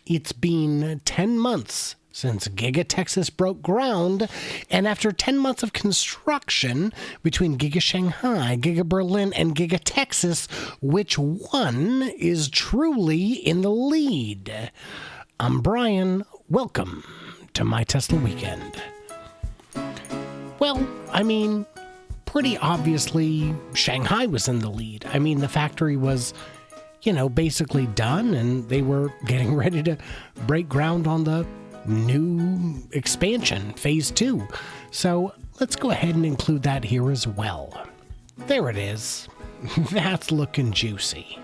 It's been 10 months since Giga-Texas broke ground, and after 10 months of construction between Giga-Shanghai, Giga-Berlin, and Giga-Texas, which one is truly in the lead? I'm Brian. Welcome to My Tesla Weekend. Well, pretty obviously, Shanghai was in the lead. The factory was, basically done, and they were getting ready to break ground on the new expansion, phase 2. So let's go ahead and include that here as well. There it is. That's looking juicy.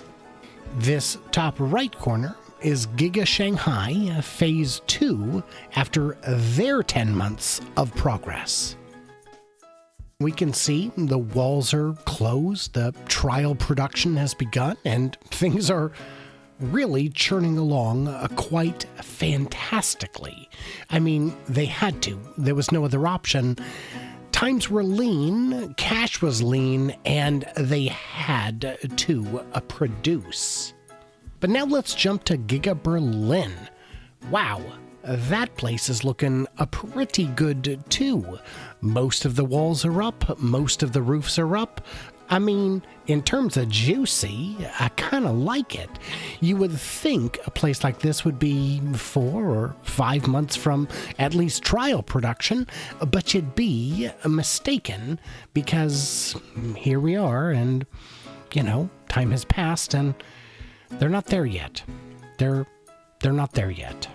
This top right corner is Giga Shanghai phase 2 after their 10 months of progress. We can see the walls are closed, the trial production has begun, and things are really churning along quite fantastically. They had to. There was no other option. Times were lean, cash was lean, and they had to produce. But now let's jump to Giga Berlin. Wow, that place is looking pretty good too. Most of the walls are up, most of the roofs are up. In terms of juicy, I kind of like it. You would think a place like this would be 4 or 5 months from at least trial production, but you'd be mistaken, because here we are, and, time has passed, and they're not there yet. They're not there yet.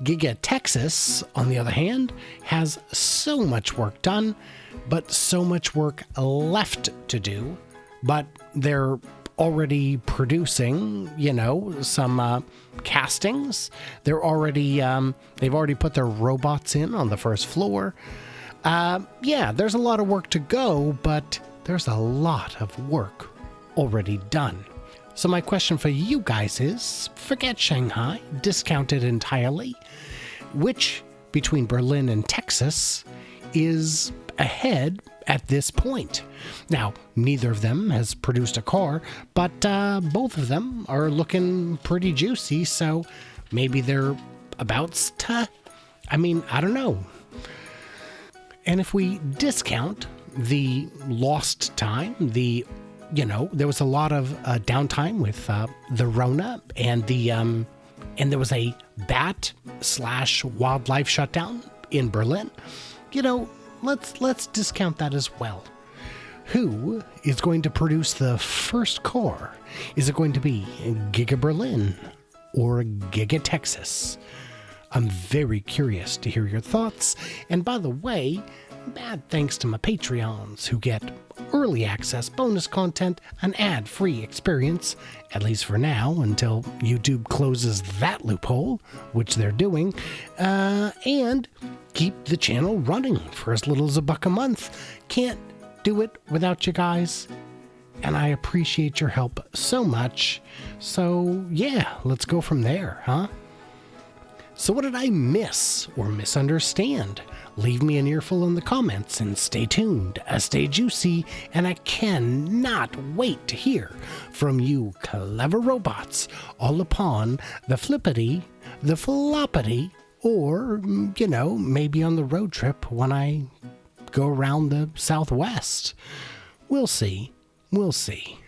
Giga-Texas, on the other hand, has so much work done, but so much work left to do. But they're already producing, some castings. They've already put their robots in on the first floor. There's a lot of work to go, but there's a lot of work already done. So my question for you guys is, forget Shanghai, discount it entirely. Which, between Berlin and Texas, is ahead at this point? Now, neither of them has produced a car, but both of them are looking pretty juicy, so maybe they're about to. I don't know. And if we discount the lost time, there was a lot of downtime with the Rona and there was a bat/wildlife shutdown in Berlin. Let's discount that as well. Who is going to produce the first car? Is it going to be Giga Berlin or Giga Texas? I'm very curious to hear your thoughts. And by the way, bad thanks to my Patreons who get early access, bonus content, an ad-free experience, at least for now, until YouTube closes that loophole, which they're doing, and keep the channel running for as little as $1 a month. Can't do it without you guys, and I appreciate your help so much. So yeah, let's go from there, huh? So what did I miss or misunderstand? Leave me an earful in the comments, and stay tuned, stay juicy, and I cannot wait to hear from you clever robots all upon the flippity, the floppity, or, maybe on the road trip when I go around the Southwest. We'll see. We'll see.